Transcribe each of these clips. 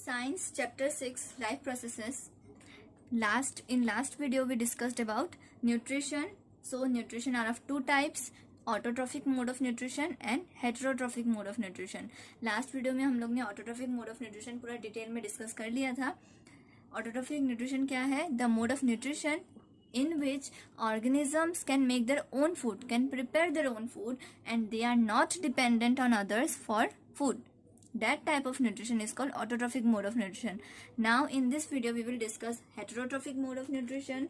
Science chapter 6 life processes. In last video we discussed about nutrition. So nutrition are of two types, autotrophic mode of nutrition and heterotrophic mode of nutrition. Last video में हम लोग ने autotrophic mode of nutrition पूरा detail में discuss कर लिया था. Autotrophic nutrition क्या है? The mode of nutrition in which organisms can make their own food, can prepare their own food, and they are not dependent on others for food. That type of nutrition is called autotrophic mode of nutrition. Now in this video we will discuss heterotrophic mode of nutrition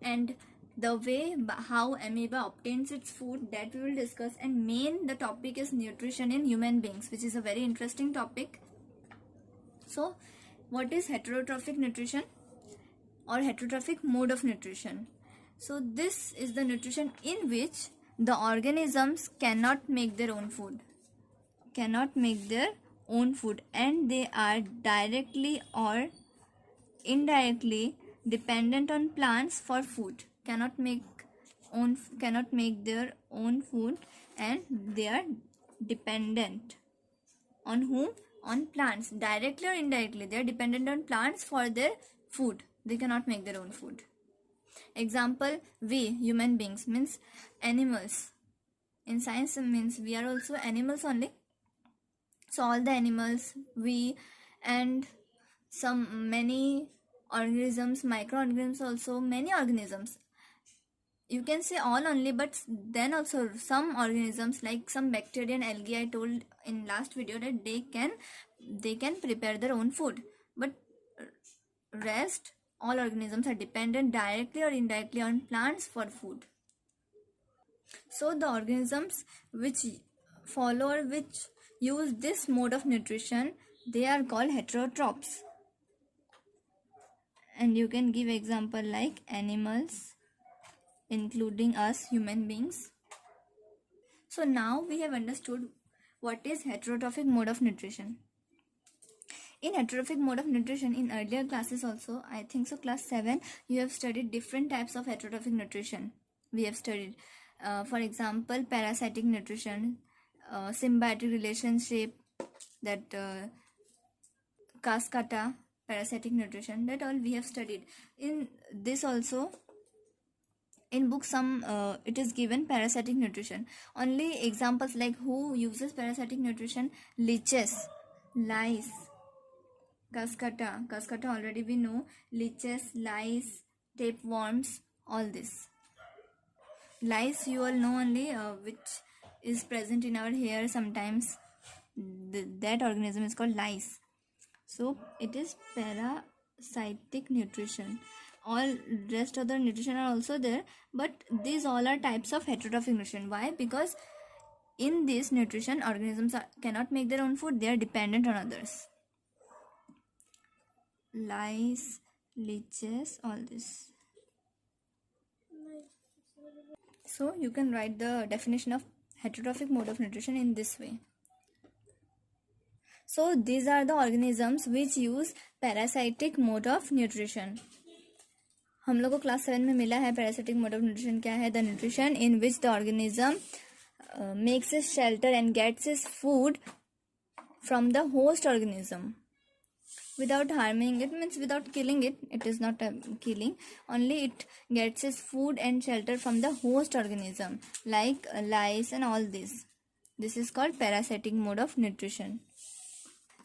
and the way how amoeba obtains its food, that we will discuss, and the topic is nutrition in human beings, which is a very interesting topic. So what is heterotrophic nutrition or heterotrophic mode of nutrition? So this is the nutrition in which the organisms cannot make their own food, and they are directly or indirectly dependent on plants for food, cannot make their own food, and they are dependent on whom? On plants. Directly or indirectly they are dependent on plants for their food. They cannot make their own food. Example, we human beings means animals. In science means we are also animals only. So all the animals, we, and many organisms, microorganisms also, many organisms. You can say all only, but then also some organisms like some bacteria and algae, I told in last video that they can prepare their own food. But rest, all organisms are dependent directly or indirectly on plants for food. So the organisms which follow or which use this mode of nutrition, they are called heterotrophs. And you can give example like animals, including us human beings. So now we have understood what is heterotrophic mode of nutrition. In heterotrophic mode of nutrition, in earlier classes also, I think so class 7, you have studied different types of heterotrophic nutrition. We have studied for example parasitic nutrition, symbiotic relationship, that cascata, parasitic nutrition, that all we have studied. In this also, in book it is given parasitic nutrition. Only examples like who uses parasitic nutrition: leeches, lice, cascata already we know, leeches, lice, tapeworms, all this. Lice you all know only, which is present in our hair sometimes. That organism is called lice. So it is parasitic nutrition. All rest other nutrition are also there, but these all are types of heterotrophic nutrition. Why? Because in this nutrition, organisms cannot make their own food, they are dependent on others. Lice, leeches, all this. So you can write the definition of heterotrophic mode of nutrition in this way. So these are the organisms which use parasitic mode of nutrition. हम लोग को class 7 में मिला है parasitic mode of nutrition क्या है? The nutrition in which the organism makes its shelter and gets its food from the host organism without harming it, means without killing it. It is not a killing, only it gets its food and shelter from the host organism like lice and all this. This is called parasitic mode of nutrition.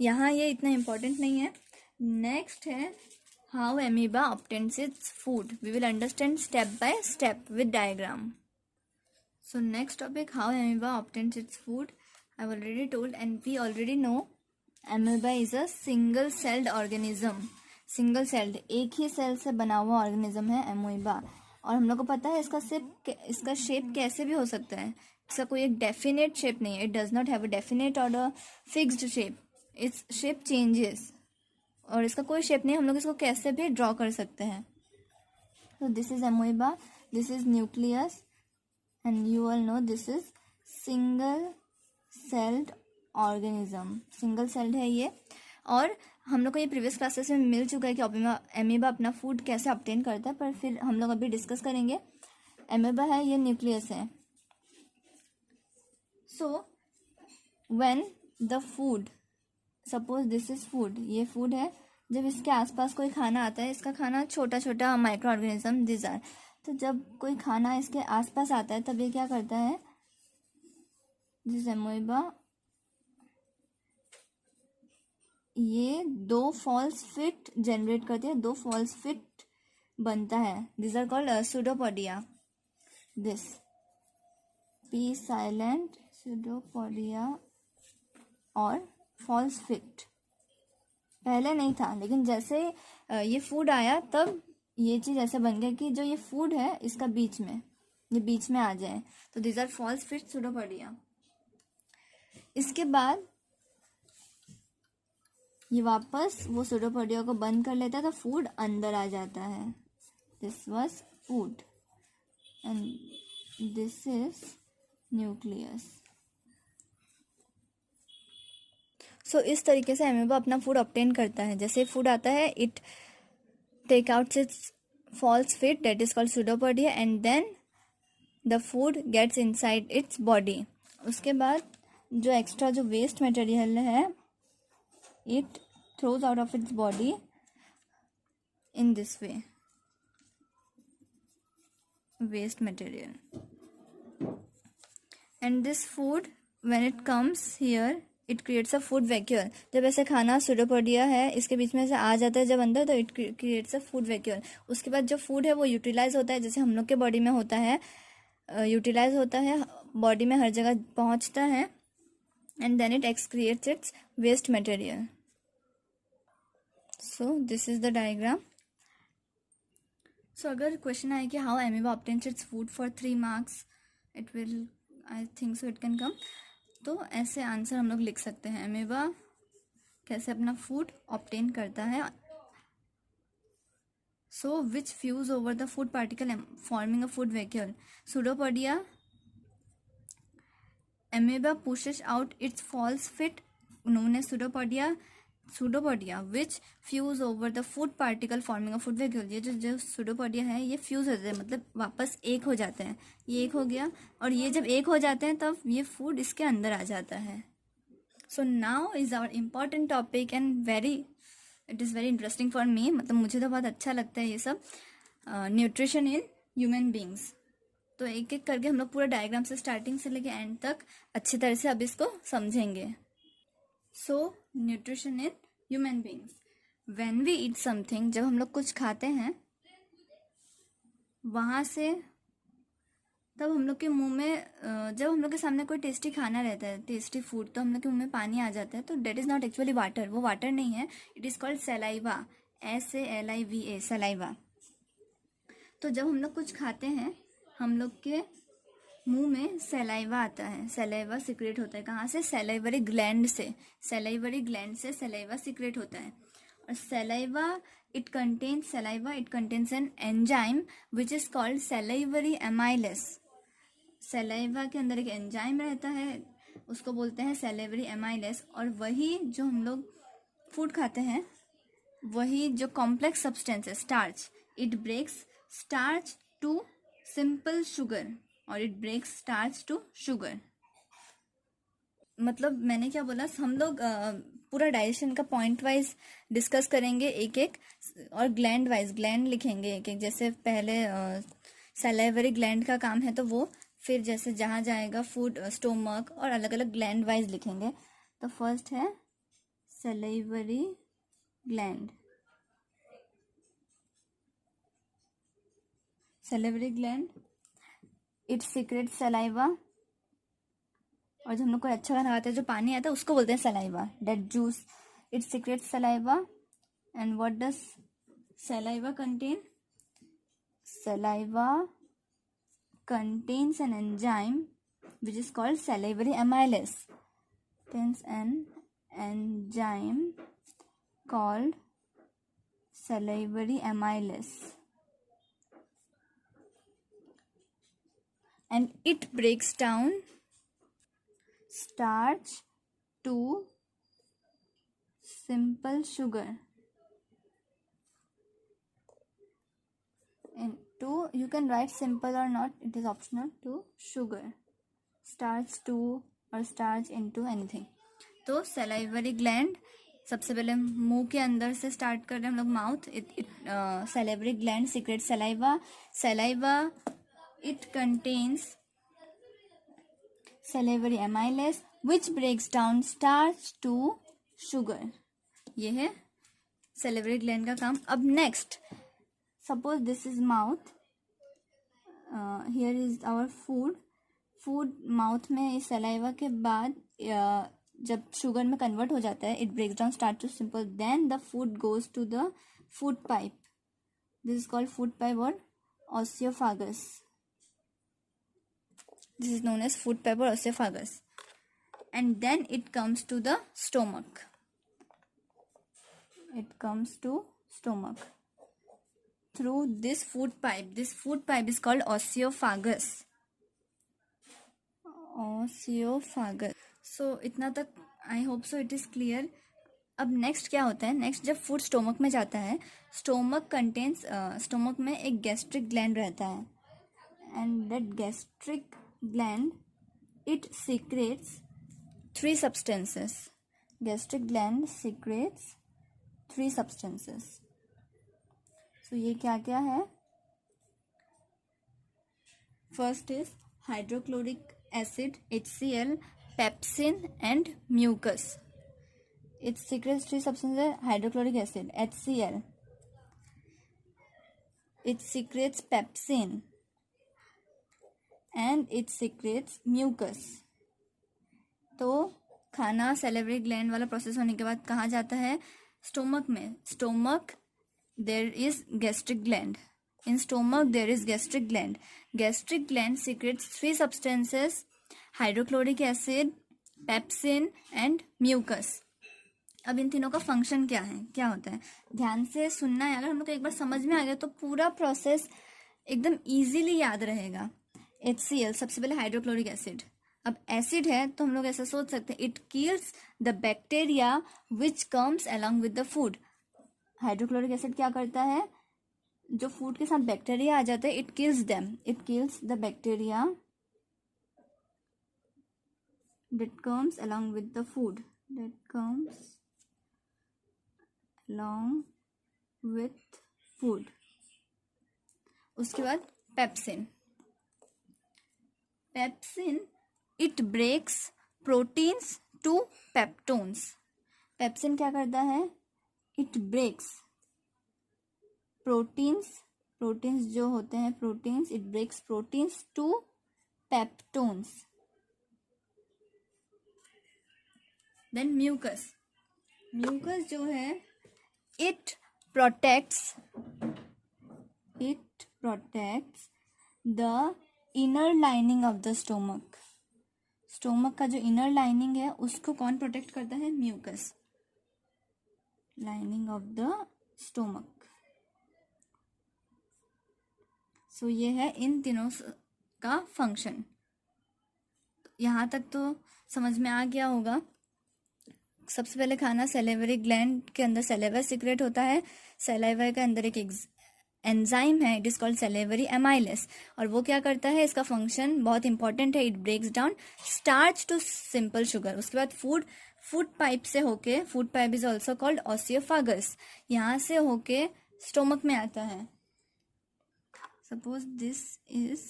यहाँ ये इतना important नहीं है. Next है how amoeba obtains its food. We will understand step by step with diagram. So next topic, how amoeba obtains its food. I have already told, and we already know amoeba is a single celled organism. Single celled, एक ही cell से बना हुआ organism है amoeba. और हम लोग को पता है इसका शेप कैसे भी हो सकता है. इसका कोई एक डेफिनेट शेप नहीं है. It does not have a definite और a fixed shape. Its shape changes, और इसका कोई शेप नहीं. हम लोग इसको कैसे भी ड्रॉ कर सकते हैं. तो this is amoeba, this is nucleus, and you all know this is single celled organism. Single celled है ये. और हम लोग को ये प्रीवियस क्लासेस में मिल चुका है कि amoeba अपना फूड कैसे ऑब्टेन करता है, पर फिर हम लोग अभी डिस्कस करेंगे. amoeba है, ये न्यूक्लियस है. So when the food suppose this is food, ये फूड है। जब इसके आसपास कोई खाना आता है, इसका खाना छोटा छोटा माइक्रो ऑर्गेनिज्म दिस आर, तो जब कोई खाना इसके आसपास आता है तब ये क्या करता है, दिस अमोइबा, ये दो फॉल्स फिट जनरेट करती है, दो फॉल्स फिट बनता है। This are called pseudopodia. This P silent, pseudopodia और फॉल्स फिट पहले नहीं था, लेकिन जैसे ये फूड आया तब ये चीज़ ऐसे बन गया कि जो ये फूड है इसका बीच में, ये बीच में आ जाए, तो this are false feet pseudopodia. इसके बाद ये वापस वो सूडोपोडिया को बंद कर लेता है, तो फूड अंदर आ जाता है। This was food and this is nucleus. So इस तरीके से अमीबा अपना फूड ऑब्टेन करता है। जैसे फूड आता है, it take out its false feet, that is called pseudopodia, and then the food gets inside its body. उसके बाद जो एक्स्ट्रा जो वेस्ट मटेरियल है, it throws out of its body in this way, waste material, and this food when it comes here it creates a food vacuole। जब ऐसे खाना pseudopodia है इसके बीच में से आ जाता है जब अंदर, तो it creates a food vacuole. उसके बाद जो फूड है वो यूटिलाइज होता है, जैसे हम लोग के बॉडी में होता है, यूटिलाइज होता है, बॉडी में हर जगह पहुंचता है, and then it excretes its waste material. So this is the diagram. So अगर क्वेश्चन आए कि how amoeba obtains its food for 3 marks, it will, I think so it can come, तो ऐसे आंसर हम लोग लिख सकते हैं, amoeba कैसे अपना फूड ऑब्टेन करता है। So which fuse over the food particle forming a food vacuole? Pseudopodia, amoeba pushes out its false fit known as pseudopodia which fuse over the food particle forming a food vacuole। ये जो pseudopodia है ये fuse होते हैं, मतलब वापस एक हो जाते हैं, ये एक हो गया, और ये जब एक हो जाते हैं तब ये फूड इसके अंदर आ जाता है। So now is our important topic and it is very interesting for me, मतलब मुझे तो बहुत अच्छा लगता है ये सब, न्यूट्रिशन इन ह्यूमन बींग्स। तो एक एक करके हम लोग पूरा डायग्राम से स्टार्टिंग से लेके एंड तक अच्छी तरह से अब इसको समझेंगे। So nutrition in human beings, when we eat something, जब हम लोग कुछ खाते हैं वहाँ से तब हम लोग के मुंह में, जब हम लोग के सामने कोई टेस्टी खाना रहता है, टेस्टी फूड, तो हम लोग के मुंह में पानी आ जाता है, तो that is not actually water, वो वाटर नहीं है, it is called saliva, SALIVA, saliva. तो जब हम लोग कुछ खाते हैं हम लोग के मुंह में सलाइवा आता है, सलाइवा सिक्रेट होता है, कहाँ से, सलाइवरी ग्लैंड से, सलाइवरी ग्लैंड से सलाइवा सिक्रेट होता है। और saliva it contains an enzyme which is called salivary amylase. Saliva के अंदर एक एंजाइम रहता है, उसको बोलते हैं सलाइवरी एमाइलेस, और वही जो हम लोग फूड खाते हैं, वही जो कॉम्प्लेक्स सब्सटेंस है starch, it breaks starch to simple sugar, और it breaks starch to sugar. मतलब मैंने क्या बोला, हम लोग पूरा डाइजेशन का पॉइंट वाइज डिस्कस करेंगे एक एक, और ग्लैंड वाइज ग्लैंड लिखेंगे एक एक, जैसे पहले सलाइवरी ग्लैंड का काम है तो वो, फिर जैसे जहाँ जाएगा फूड, स्टोमक, और अलग अलग ग्लैंड वाइज लिखेंगे। तो फर्स्ट है salivary gland, salivary gland it secrete saliva, और जब हम लोग कोई अच्छा खाना खाते हैं जो पानी आता है उसको बोलते हैं saliva, that juice, it secrete saliva. And what does saliva contain, saliva contains an enzyme which is called salivary amylase, contains an enzyme called salivary amylase, and it breaks down starch to simple sugar, and to, you can write simple or not, it is optional, to sugar, starch to or starch into anything। तो salivary gland सबसे पहले मुंह के अंदर से start कर रहे हैं हम लोग, mouth. Salivary gland secret saliva. Saliva it contains salivary amylase which breaks down starch to sugar. ये है salivary gland का काम. अब next, suppose this is mouth, here is our food mouth में इस saliva के बाद जब sugar में convert हो जाता है, it breaks down starch to simple, then the food goes to the food pipe. This is called food pipe or oesophagus. This is known as food pipe or oesophagus. And then it comes to the stomach. It comes to stomach through this food pipe. This food pipe is called oesophagus. Oesophagus. So इतना तक I hope so it is clear. अब next क्या होता है? Next जब food stomach में जाता है, स्टोमक में एक गैस्ट्रिक ग्लैंड रहता है, and that gastric gland it secretes 3 substances. Gastric gland secretes 3 substances. So ये क्या क्या है? First is hydrochloric acid HCl, pepsin and mucus. It secretes 3 substances. Hydrochloric acid HCl, it secretes pepsin and it secretes mucus. तो खाना salivary gland वाला process होने के बाद कहाँ जाता है? स्टोमक में. Stomach there is gastric gland. In stomach there is gastric gland. Gastric gland secretes 3 substances, hydrochloric acid, pepsin and mucus. अब इन तीनों का फंक्शन क्या है, क्या होता है, ध्यान से सुनना है. अगर हम लोग को एक बार समझ में आ गया तो पूरा प्रोसेस एकदम इजीली याद रहेगा. HCl सबसे पहले हाइड्रोक्लोरिक एसिड. अब एसिड है तो हम लोग ऐसा सोच सकते हैं, it kills the bacteria which comes along with the food. Hydrochloric acid क्या करता है? जो फूड के साथ बैक्टीरिया आ जाता है, it kills them. It kills the bacteria that comes along with the food. That comes along with food. उसके बाद pepsin. Pepsin it breaks proteins to peptones. Pepsin क्या करता है? It breaks proteins जो होते हैं proteins, it breaks proteins to peptones. Then mucus जो है it protects the inner lining of the stomach. Stomach का जो इनर लाइनिंग है उसको कौन प्रोटेक्ट करता है? Mucus. Lining of the stomach. So ये है इन तीनों का फंक्शन. यहाँ तक तो समझ में आ गया होगा. सबसे पहले खाना सैलिवरी ग्लैंड के अंदर सैलिवा सीक्रेट होता है. सैलिवा के अंदर एक एंजाइम है, it is called salivary amylase, और वो क्या करता है, इसका फंक्शन बहुत इंपॉर्टेंट है. It breaks down starch to simple sugar. उसके बाद फूड पाइप से होके, food pipe is also called oesophagus, यहाँ से होके स्टोमक में आता है. Suppose this is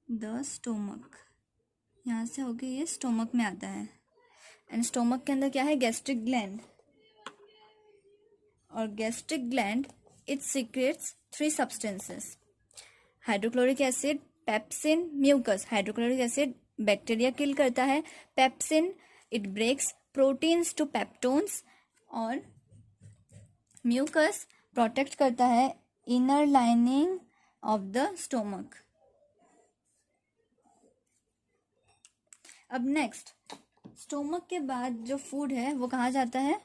the stomach. यहाँ से होके ये स्टोमक में आता है. एंड स्टोमक के अंदर क्या है? Gastric gland. और gastric gland it secretes 3 substances: hydrochloric acid, pepsin, mucus. hydrochloric acid bacteria kill करता है. Pepsin it breaks proteins to peptones. और म्यूकस प्रोटेक्ट करता है inner lining of the stomach. अब नेक्स्ट, स्टोमक के बाद जो फूड है वो कहाँ जाता है?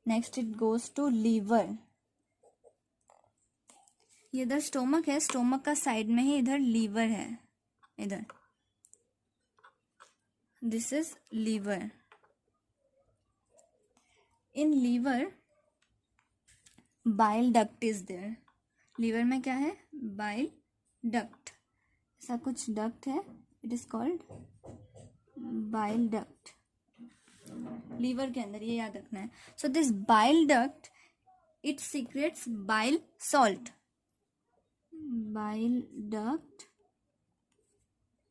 Next it goes to liver. ये इधर स्टोमक है, स्टोमक का साइड में ही इधर लीवर है. इधर this is liver. In liver bile duct is there. Liver में क्या है? Bile duct. ऐसा कुछ डक्ट है, it is called bile duct. Liver के अंदर, ये याद रखना है. So this bile duct, it secretes bile salt. Bile duct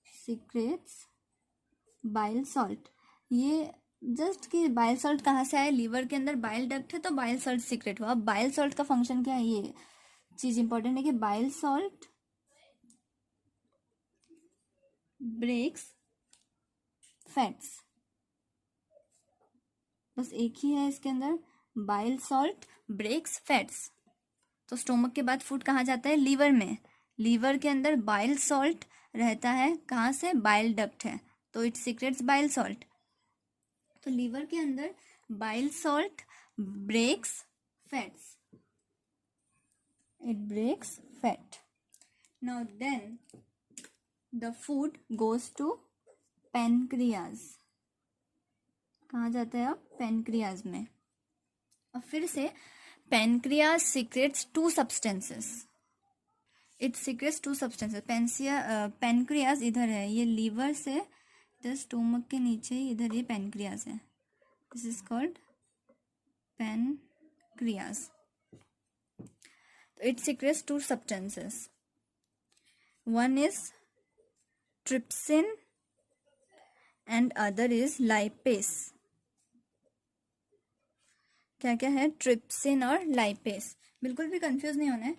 secretes bile salt. ये जस्ट कि बाइल सॉल्ट कहाँ से आए, लीवर के अंदर बाइल डक्ट है तो बाइल सॉल्ट सीक्रेट हुआ. अब बाइल सॉल्ट का फंक्शन क्या है, ये चीज इंपॉर्टेंट है कि बाइल सॉल्ट ब्रेक्स फैट्स. बस एक ही है इसके अंदर, बाइल सॉल्ट ब्रेक्स फैट्स. तो स्टोमक के बाद फूड कहाँ जाता है, लीवर में. लीवर के अंदर बाइल सॉल्ट रहता है, कहाँ से, बाइल डक्ट है, तो इट सीक्रेट्स बाइल सॉल्ट. तो लीवर के अंदर bile salt breaks fats, it breaks fat. Now then the food goes to pancreas. कहाँ जाता है अब, पेनक्रियाज में. अब फिर से pancreas secretes two substances, it secretes two substances. Pancreas इधर है, ये लीवर से इधर स्टोमक के नीचे ही इधर ये पेनक्रियाज है. This is called pancreas. It secretes two substances. One is trypsin and other is lipase. क्या क्या है, ट्रिप्सिन और लाइपेस. बिल्कुल भी कंफ्यूज नहीं होना है.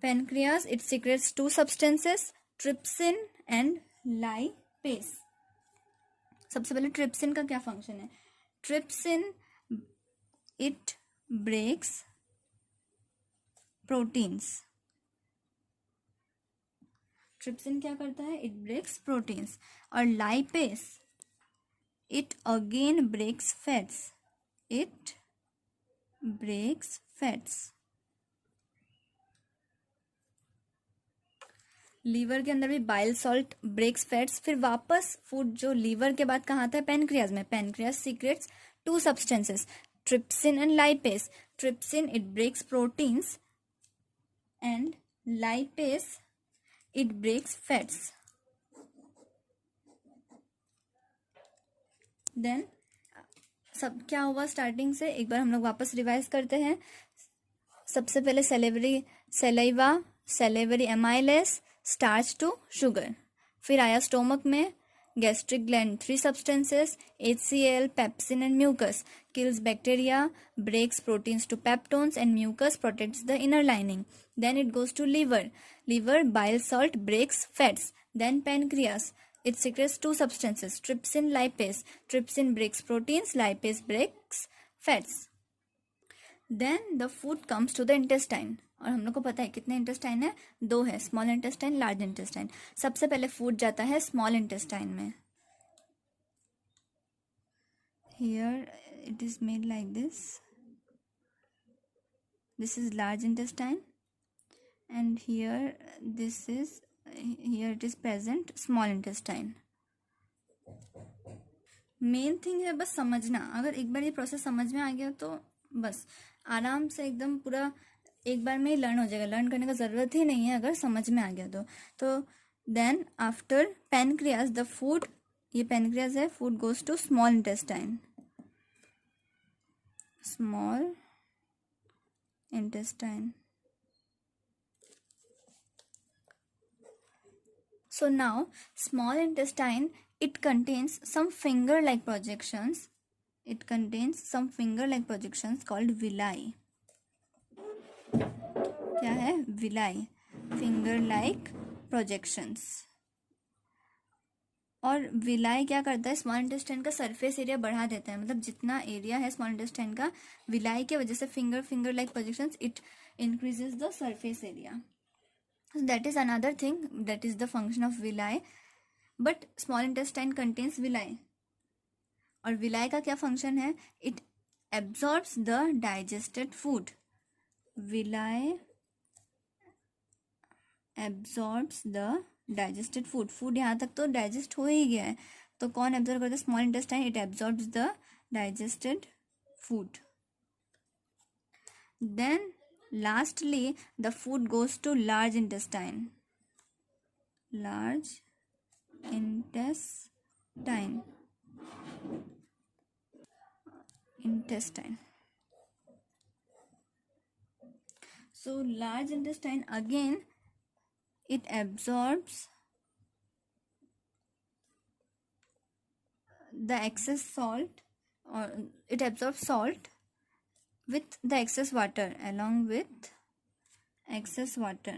Pancreas it secretes two substances, trypsin and lipase. सबसे पहले ट्रिप्सिन का क्या फंक्शन है. Trypsin it breaks proteins. Trypsin क्या करता है, इट ब्रेक्स प्रोटीन्स. और lipase it again breaks fats, it breaks fats. Liver के अंदर भी बाइल सॉल्ट ब्रेक्स फैट्स. फिर वापस फूड जो लीवर के बाद कहाँ आता है, पेनक्रियाज में. Pancreas secretes two substances, trypsin and lipase. Trypsin it breaks proteins and lipase it breaks fats. Then सब क्या हुआ स्टार्टिंग से, एक बार हम लोग वापस रिवाइज करते हैं. सबसे पहले salivary amylase starch to sugar. फिर आया स्टोमक में gastric gland, three substances HCl, pepsin and mucus. Kills bacteria, breaks proteins to peptones and mucus protects the inner lining. Then it goes to liver. Liver bile salt breaks fats. Then pancreas. It secretes two substances, trypsin, lipase. Trypsin breaks proteins, lipase breaks fats. Then the food comes to the intestine. और हम लोग को पता है कितने intestine है, दो है, स्मॉल इंटेस्टाइन, लार्ज इंटेस्टाइन. सबसे पहले फूड जाता है स्मॉल इंटेस्टाइन में. Here it is made like this. This is large intestine. And here it is present small intestine. Main thing है बस समझना. अगर एक बार ये प्रोसेस समझ में आ गया तो बस आराम से एकदम पूरा एक बार में ही लर्न हो जाएगा. लर्न करने का ज़रूरत ही नहीं है अगर समझ में आ गया तो then after pancreas the food, ये पेनक्रियाज है, food goes to small intestine. Small intestine. So now small intestine, it contains some finger-like projections. It contains some finger-like projections called villi. क्या है, villi, finger-like projections. और villi क्या करता है, small intestine का surface area बढ़ा देता है. मतलब जितना एरिया है स्मॉल इंटेस्टाइन का, विलाई के वजह से finger like projections, it increases the surface area. So that is another thing, that is the function of villi. But small intestine contains villi. और villi का क्या फंक्शन है, it absorbs the digested food. Villi absorbs the digested food. Food यहाँ तक तो digest हो ही गया है, तो कौन एब्जॉर्ब करता है, small intestine. It absorbs the digested food. Then lastly the food goes to large intestine. Large intestine. intestine. So large intestine, again it absorbs the excess salt, or it absorbs salt with the excess water, along with excess water.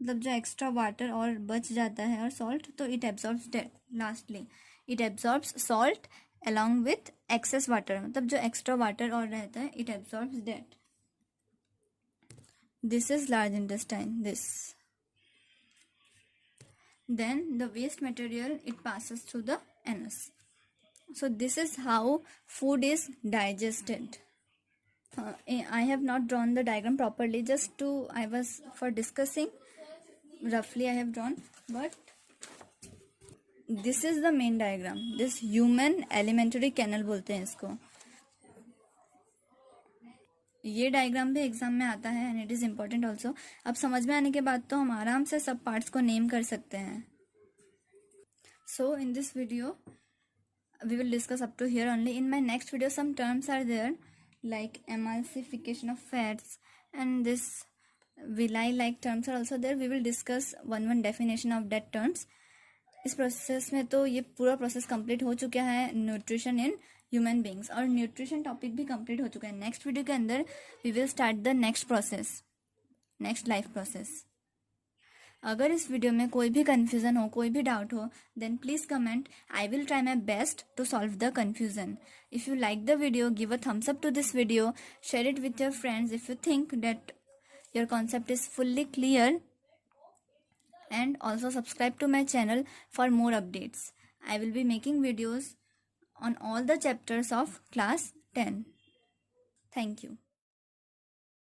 मतलब जो extra water और बच जाता है और salt, तो it absorbs lastly it absorbs salt along with excess water, मतलब जो एक्स्ट्रा वाटर और रहता है it absorbs that. This is large intestine. This. Then the waste material, it passes through the anus. So this is how food is digested. I have not drawn the diagram properly, just to I was for discussing. Roughly I have drawn, but this is the main diagram. This human alimentary canal बोलते हैं इसको. ये diagram भी exam में आता है and it is important also. अब समझ में आने के बाद तो हम आराम से सब पार्ट्स को नेम कर सकते हैं. So in this video we will discuss up to here only. In my next video some terms are there like emulsification of fats, and this villi like terms are also there. We will discuss one definition of that terms. इस process में तो ये पूरा process complete हो चुका है, nutrition in human beings, और nutrition topic भी कंप्लीट हो चुका है. नेक्स्ट वीडियो के अंदर we will start the next process, next life process. अगर इस वीडियो में कोई भी कन्फ्यूज़न हो, कोई भी डाउट हो, then please comment. I will try my best to solve the confusion. If you like the video, give a thumbs up to this video, share it with your friends if you think that your concept is fully clear, and also subscribe to my channel for more updates. I will be making videos on all the chapters of class 10. Thank you.